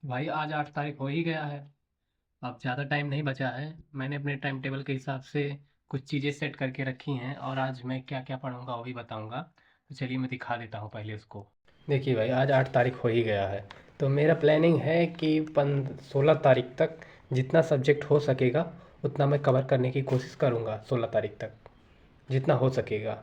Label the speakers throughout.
Speaker 1: भाई आज 8 तारीख हो ही गया है। अब ज़्यादा टाइम नहीं बचा है। मैंने अपने टाइम टेबल के हिसाब से कुछ चीज़ें सेट करके रखी हैं और आज मैं क्या क्या पढ़ूंगा वो भी बताऊंगा। तो चलिए मैं दिखा देता हूँ पहले उसको। देखिए भाई आज 8 तारीख हो ही गया है। तो मेरा प्लानिंग है कि 16 तारीख तक जितना सब्जेक्ट हो सकेगा उतना मैं कवर करने की कोशिश करूँगा 16 तारीख तक, जितना हो सकेगा।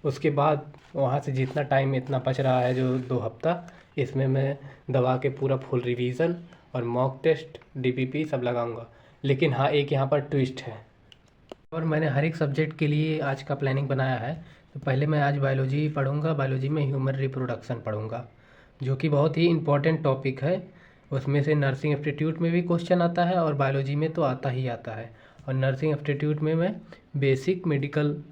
Speaker 1: उसके बाद वहाँ से जितना टाइम इतना बच रहा है जो 2 हफ्ता, इसमें मैं दबा के पूरा फुल रिवीजन और मॉक टेस्ट डीपीपी सब लगाऊंगा। लेकिन हाँ, एक यहाँ पर ट्विस्ट है। और मैंने हर एक सब्जेक्ट के लिए आज का प्लानिंग बनाया है। तो पहले मैं आज बायोलॉजी पढ़ूंगा। बायोलॉजी में ह्यूमन रिप्रोडक्शन पढ़ूंगा, जो कि बहुत ही इम्पोर्टेंट टॉपिक है। उसमें से नर्सिंग एप्टीट्यूड में भी क्वेश्चन आता है और बायोलॉजी में तो आता ही आता है। और नर्सिंग एप्टीट्यूड में मैं बेसिक मेडिकल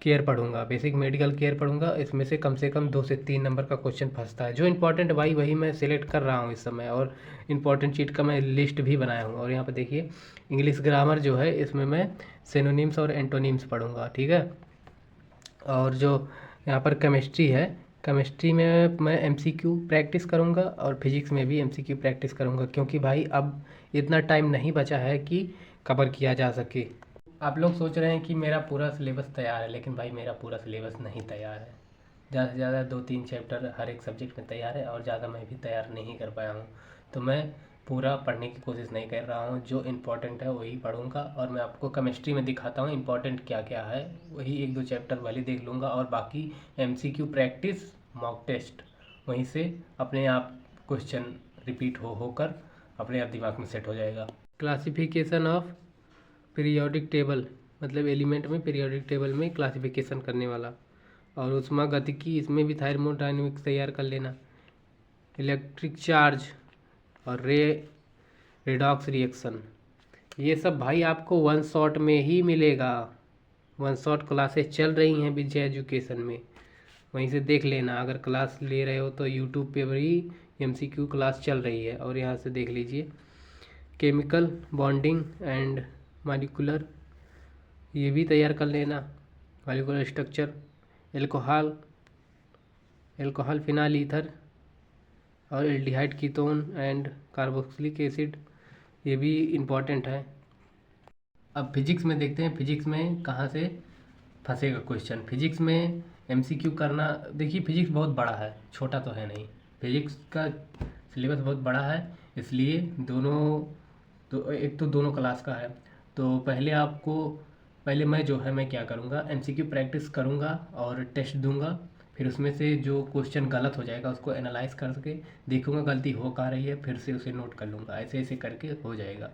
Speaker 1: केयर पढ़ूंगा, बेसिक मेडिकल केयर पढ़ूंगा। इसमें से कम 2 से 3 नंबर का क्वेश्चन फंसता है। जो इंपॉर्टेंट भाई वही मैं सिलेक्ट कर रहा हूँ इस समय, और इंपॉर्टेंट चीज़ का मैं लिस्ट भी बनाया हूँ। और यहाँ पर देखिए, इंग्लिश ग्रामर जो है इसमें मैं सिनोनिम्स और एंटोनिम्स पढ़ूंगा, ठीक है। और जो यहाँ पर केमिस्ट्री है, केमिस्ट्री में मैं एमसीक्यू प्रैक्टिस करूँगा और फिजिक्स में भी एमसीक्यू प्रैक्टिस करूँगा, क्योंकि भाई अब इतना टाइम नहीं बचा है कि कवर किया जा सके। आप लोग सोच रहे हैं कि मेरा पूरा सिलेबस तैयार है, लेकिन भाई मेरा पूरा सिलेबस नहीं तैयार है। ज़्यादा से ज़्यादा 2-3 चैप्टर हर एक सब्जेक्ट में तैयार है और ज़्यादा मैं भी तैयार नहीं कर पाया हूँ। तो मैं पूरा पढ़ने की कोशिश नहीं कर रहा हूँ। जो इम्पोर्टेंट है वही पढ़ूंगा और मैं आपको केमिस्ट्री में दिखाता हूँ इम्पोर्टेंट क्या क्या है। वही 1-2 चैप्टर वाली देख लूँगा और बाकी एमसीक्यू प्रैक्टिस, मॉक टेस्ट, वहीं से अपने आप क्वेश्चन रिपीट होकर अपने आप दिमाग में सेट हो जाएगा। क्लासिफिकेशन ऑफ पीरियोडिक टेबल, मतलब एलिमेंट में पीरियोडिक टेबल में क्लासिफिकेशन करने वाला। और उष्मागतिकी, इसमें भी थर्मोडायनेमिक्स तैयार कर लेना। इलेक्ट्रिक चार्ज और रेडॉक्स रिएक्शन, ये सब भाई आपको वन शॉट में ही मिलेगा। वन शॉट क्लासेस चल रही हैं विजय एजुकेशन में, वहीं से देख लेना। अगर क्लास ले रहे हो तो यूट्यूब पे भी एमसीक्यू क्लास चल रही है और यहाँ से देख लीजिए। केमिकल बॉन्डिंग एंड मॉलिक्यूलर, ये भी तैयार कर लेना। Molecular structure, alcohol, alcohol phenyl ether और aldehyde ketone and carboxylic acid, ये भी इम्पॉर्टेंट है। अब फिजिक्स में देखते हैं, फिजिक्स में कहाँ से फंसेगा क्वेश्चन। फिजिक्स में एमसीक्यू करना, देखिए फिजिक्स बहुत बड़ा है, छोटा तो है नहीं। फिजिक्स का सिलेबस बहुत बड़ा है, इसलिए दोनों, तो एक तो दोनों क्लास का है। तो पहले मैं जो है मैं क्या करूँगा, एमसीक्यू प्रैक्टिस करूँगा और टेस्ट दूंगा। फिर उसमें से जो क्वेश्चन गलत हो जाएगा उसको एनालाइज करके देखूंगा गलती हो कहाँ रही है, फिर से उसे नोट कर लूँगा। ऐसे ऐसे करके हो जाएगा।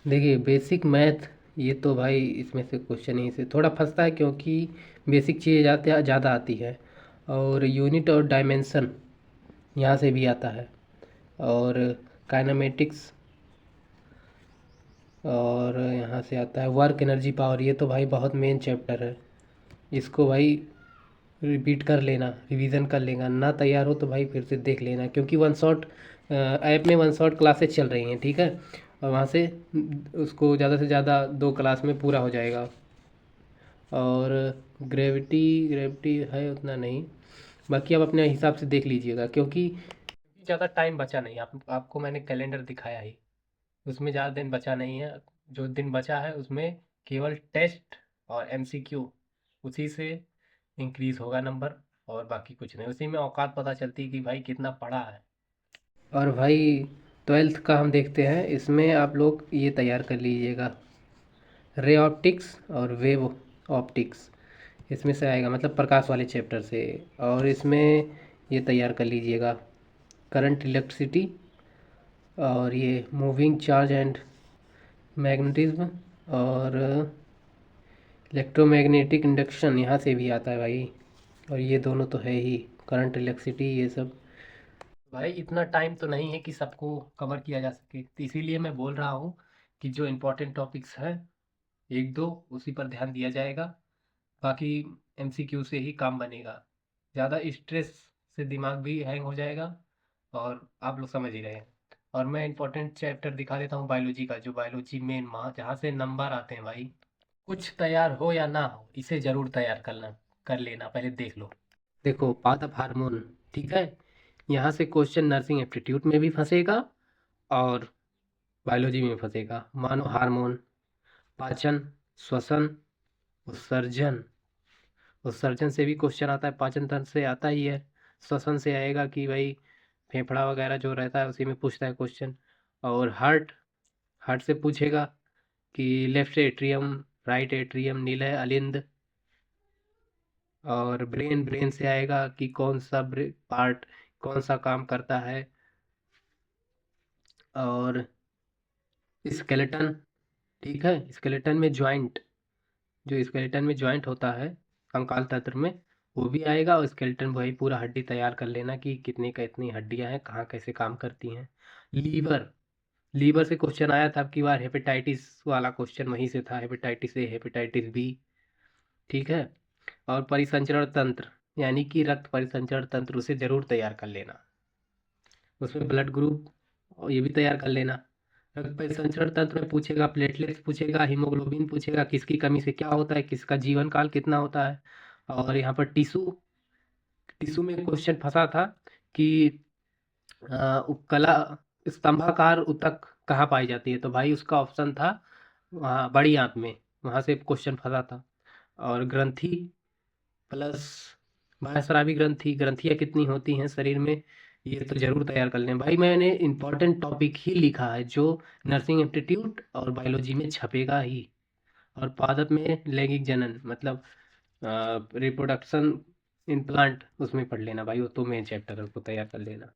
Speaker 1: देखिए बेसिक मैथ, ये तो भाई इसमें से क्वेश्चन ही से थोड़ा फंसता है, क्योंकि बेसिक चीज़ें जाते ज़्यादा आती है। और यूनिट और डायमेंशन यहाँ से भी आता है। और काइनेमेटिक्स, और यहाँ से आता है वर्क एनर्जी पावर। ये तो भाई बहुत मेन चैप्टर है, इसको भाई रिपीट कर लेना, रिवीजन कर लेना। ना तैयार हो तो भाई फिर से देख लेना, क्योंकि वन शॉट ऐप में वन शॉट क्लासेस चल रही हैं, ठीक है। और वहाँ से उसको ज़्यादा से ज़्यादा 2 क्लास में पूरा हो जाएगा। और ग्रेविटी, ग्रेविटी है उतना नहीं, बाकी आप अपने हिसाब से देख लीजिएगा, क्योंकि ज़्यादा टाइम बचा नहीं। आपको मैंने कैलेंडर दिखाया ही, उसमें ज़्यादा दिन बचा नहीं है। जो दिन बचा है उसमें केवल टेस्ट और एमसीक्यू, उसी से इंक्रीज होगा नंबर, और बाकी कुछ नहीं। उसी में औकात पता चलती है कि भाई कितना पढ़ा है। और भाई 12th का हम देखते हैं, इसमें आप लोग ये तैयार कर लीजिएगा, रे ऑप्टिक्स और वेव ऑप्टिक्स, इसमें से आएगा, मतलब प्रकाश वाले चैप्टर से। और इसमें ये तैयार कर लीजिएगा, करंट इलेक्ट्रिसिटी, और ये मूविंग चार्ज एंड मैग्नेटिज्म, और इलेक्ट्रोमैग्नेटिक इंडक्शन यहाँ से भी आता है भाई। और ये दोनों तो है ही, करंट इलेक्ट्रिसिटी ये सब। भाई इतना टाइम तो नहीं है कि सबको कवर किया जा सके, तो इसीलिए मैं बोल रहा हूँ कि जो इम्पोर्टेंट टॉपिक्स हैं 1-2 उसी पर ध्यान दिया जाएगा। बाकी एमसीक्यू से ही काम बनेगा। ज़्यादा स्ट्रेस से दिमाग भी हैंग हो जाएगा, और आप लोग समझ ही रहे हैं। और मैं इंपॉर्टेंट चैप्टर दिखा देता हूँ बायोलॉजी का, जो बायोलॉजी मेन माह जहाँ से नंबर आते हैं भाई। कुछ तैयार हो या ना हो, इसे ज़रूर तैयार कर लेना, पहले देख लो। देखो पाथ ऑफ हार्मोन, ठीक है। यहाँ से क्वेश्चन नर्सिंग एप्टीट्यूड में भी फंसेगा और बायोलॉजी में फंसेगा। मानो हार्मोन, पाचन, श्वसन, उत्सर्जन। उत्सर्जन से भी क्वेश्चन आता है, पाचन तंत्र से आता ही है, श्वसन से आएगा कि भाई फेफड़ा वगैरह जो रहता है उसी में पूछता है क्वेश्चन। और हार्ट, हार्ट से पूछेगा कि left atrium, right atrium, Nilay, अलिंद। और ब्रेन, ब्रेन से आएगा कि कौन सा पार्ट कौन सा काम करता है। और स्केलेटन, ठीक है, स्केलेटन में ज्वाइंट, जो स्केलेटन में ज्वाइंट होता है कंकाल तंत्र में, वो भी आएगा। और स्केलेटन वही पूरा हड्डी तैयार कर लेना कि कितनी का इतनी हड्डियां हैं, कहाँ कैसे काम करती हैं। लीवर, लीवर से क्वेश्चन आया था अब की बार, हेपेटाइटिस वाला क्वेश्चन वहीं से था, हेपेटाइटिस ए, हेपेटाइटिस बी, ठीक है। और परिसंचरण तंत्र, यानी कि रक्त परिसंचरण तंत्र, उसे जरूर तैयार कर लेना। उसमें ब्लड ग्रुप और ये भी तैयार कर लेना। रक्त परिसंचरण तंत्र में पूछेगा प्लेटलेट्स पूछेगा, हीमोग्लोबिन पूछेगा, किसकी कमी से क्या होता है, किसका जीवन काल कितना होता है। और यहाँ पर टिश्यू, टिश्यू में क्वेश्चन फंसा था कि उपकला स्तंभाकार ऊतक कहाँ पाई जाती है, तो भाई उसका ऑप्शन था वहाँ बड़ी आंत में, वहाँ से क्वेश्चन फंसा था। और ग्रंथि प्लस बाह्यस्रावी ग्रंथि, ग्रंथियाँ कितनी होती हैं शरीर में, ये तो जरूर तैयार कर लें भाई। मैंने इंपॉर्टेंट टॉपिक ही लिखा है जो नर्सिंग एप्टीट्यूड और बायोलॉजी में छपेगा ही। और पादप में लैंगिक जनन मतलब रिप्रोडक्शन इम्प्लांट, उसमें पढ़ लेना भाई, वो तो मेन चैप्टर है, उसको तैयार कर लेना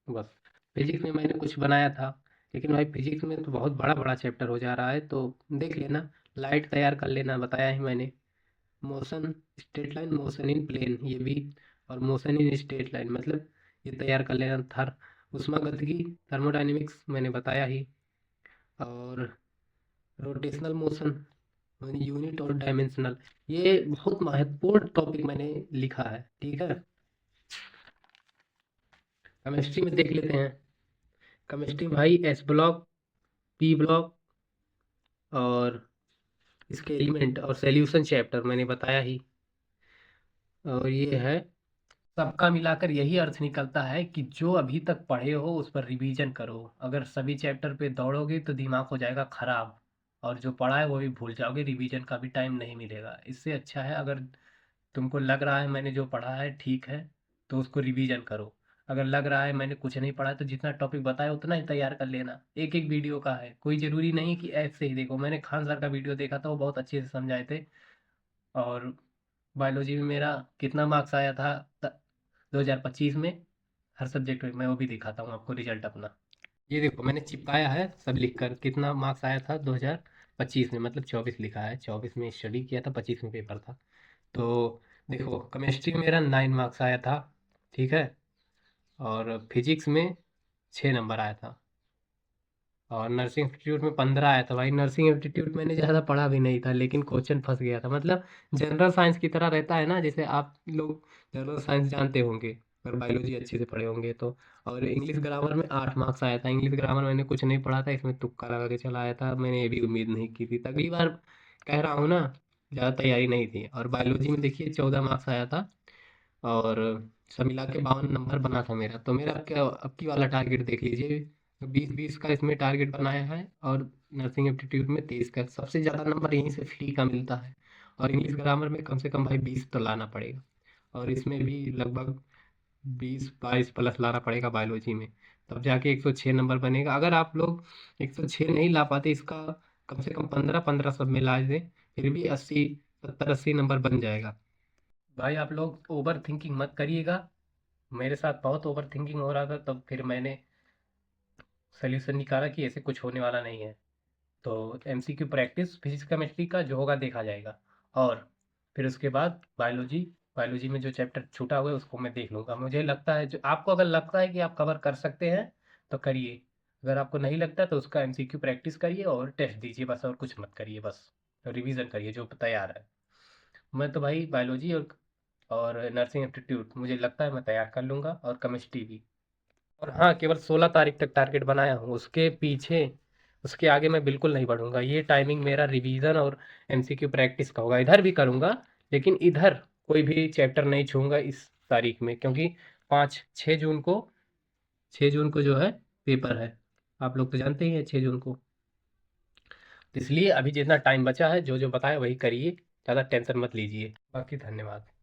Speaker 1: बस। फिजिक्स में मैंने कुछ बनाया था, लेकिन भाई फिजिक्स में तो बहुत बड़ा बड़ा चैप्टर हो जा रहा है, तो देख लेना। लाइट तैयार कर लेना, बताया ही मैंने। Motion, straight line, motion in plane, ये भी। और मोशन इन स्ट्रेट लाइन मतलब ये तैयार कर लेना। उष्मागतिकी, थर्मोडायनेमिक्स मैंने बताया ही। और रोटेशनल मोशन, यूनिट और डायमेंशनल, ये बहुत महत्वपूर्ण टॉपिक मैंने लिखा है, ठीक है। केमिस्ट्री में देख लेते हैं। केमिस्ट्री भाई एस ब्लॉक, पी ब्लॉक, और इसके एलिमेंट और सॉल्यूशन चैप्टर मैंने बताया ही। और ये है, सबका मिलाकर यही अर्थ निकलता है कि जो अभी तक पढ़े हो उस पर रिवीजन करो। अगर सभी चैप्टर पे दौड़ोगे तो दिमाग हो जाएगा खराब, और जो पढ़ा है वो भी भूल जाओगे, रिवीजन का भी टाइम नहीं मिलेगा। इससे अच्छा है अगर तुमको लग रहा है मैंने जो पढ़ा है ठीक है, तो उसको रिवीजन करो। अगर लग रहा है मैंने कुछ नहीं पढ़ा है, तो जितना टॉपिक बताया उतना ही तैयार कर लेना। एक एक वीडियो का है, कोई ज़रूरी नहीं कि ऐसे ही देखो। मैंने खान सर का वीडियो देखा था, वो बहुत अच्छे से समझाए थे। और बायोलॉजी में मेरा कितना मार्क्स आया था 2025 में, हर सब्जेक्ट में, मैं वो भी दिखाता हूँ आपको रिजल्ट अपना। ये देखो मैंने चिपकाया है सब लिख कर, कितना मार्क्स आया था 2025 में, मतलब 24 लिखा है, 24 में स्टडी किया था, 25 में पेपर था। तो देखो केमिस्ट्री में मेरा 9 मार्क्स आया था, ठीक है। और फिजिक्स में 6 नंबर आया था। और नर्सिंग इंस्टीट्यूट में 15 आया था भाई। नर्सिंग इंस्टीट्यूट मैंने ज़्यादा पढ़ा भी नहीं था, लेकिन क्वेश्चन फंस गया था। मतलब जनरल साइंस की तरह रहता है ना, जैसे आप लोग जनरल साइंस जानते होंगे और बायोलॉजी अच्छे से पढ़े होंगे तो। और इंग्लिश ग्रामर में 8 मार्क्स आया था। इंग्लिश ग्रामर मैंने कुछ नहीं पढ़ा था, इसमें तुक्का लगा के चला आया था, मैंने ये भी उम्मीद नहीं की थी। अगली बार कह रहा हूँ ना, ज़्यादा तैयारी नहीं थी। और बायोलॉजी में देखिए 14 मार्क्स आया था, और सब मिला के 52 नंबर बना था मेरा। तो मेरा क्या अब की वाला टारगेट देख लीजिए, 20-20 का इसमें टारगेट बनाया है। और नर्सिंग एप्टीट्यूड में 23 का, सबसे ज़्यादा नंबर यहीं से फ्री का मिलता है। और इंग्लिश ग्रामर में कम से कम भाई 20 तो लाना पड़ेगा। और इसमें भी लगभग 20-22 प्लस लाना पड़ेगा बायोलॉजी में, तब जाके 106 नंबर बनेगा। अगर आप लोग 106 नहीं ला पाते, इसका कम से कम 15-15 सब मिला दें, फिर भी 80, 70-80 नंबर बन जाएगा। भाई आप लोग ओवर थिंकिंग मत करिएगा। मेरे साथ बहुत ओवर थिंकिंग हो रहा था, तब फिर मैंने सोल्यूशन निकाला कि ऐसे कुछ होने वाला नहीं है। तो एमसीक्यू प्रैक्टिस फिजिक्स केमिस्ट्री का जो होगा देखा जाएगा। और फिर उसके बाद बायोलॉजी, बायोलॉजी में जो चैप्टर छूटा हुआ है उसको मैं देख लूँगा। मुझे लगता है, जो आपको अगर लगता है कि आप कवर कर सकते हैं तो करिए। अगर आपको नहीं लगता तो उसका एमसीक्यू प्रैक्टिस करिए और टेस्ट दीजिए बस, और कुछ मत करिए, बस रिवीजन करिए जो तैयार है। मैं तो भाई बायोलॉजी और नर्सिंग एप्टीट्यूड मुझे लगता है मैं तैयार कर लूँगा, और केमिस्ट्री भी। और हाँ, केवल 16 तारीख तक टारगेट बनाया हूँ, उसके पीछे उसके आगे मैं बिल्कुल नहीं बढ़ूंगा। ये टाइमिंग मेरा रिवीजन और एमसीक्यू प्रैक्टिस का होगा। इधर भी करूँगा, लेकिन इधर कोई भी चैप्टर नहीं छूँगा इस तारीख में, क्योंकि 5-6 जून को, 6 जून को जो है पेपर है। आप लोग तो जानते ही हैं 6 जून को। तो इसलिए अभी जितना टाइम बचा है, जो जो बताया वही करिए, ज़्यादा टेंशन मत लीजिए। बाकी धन्यवाद।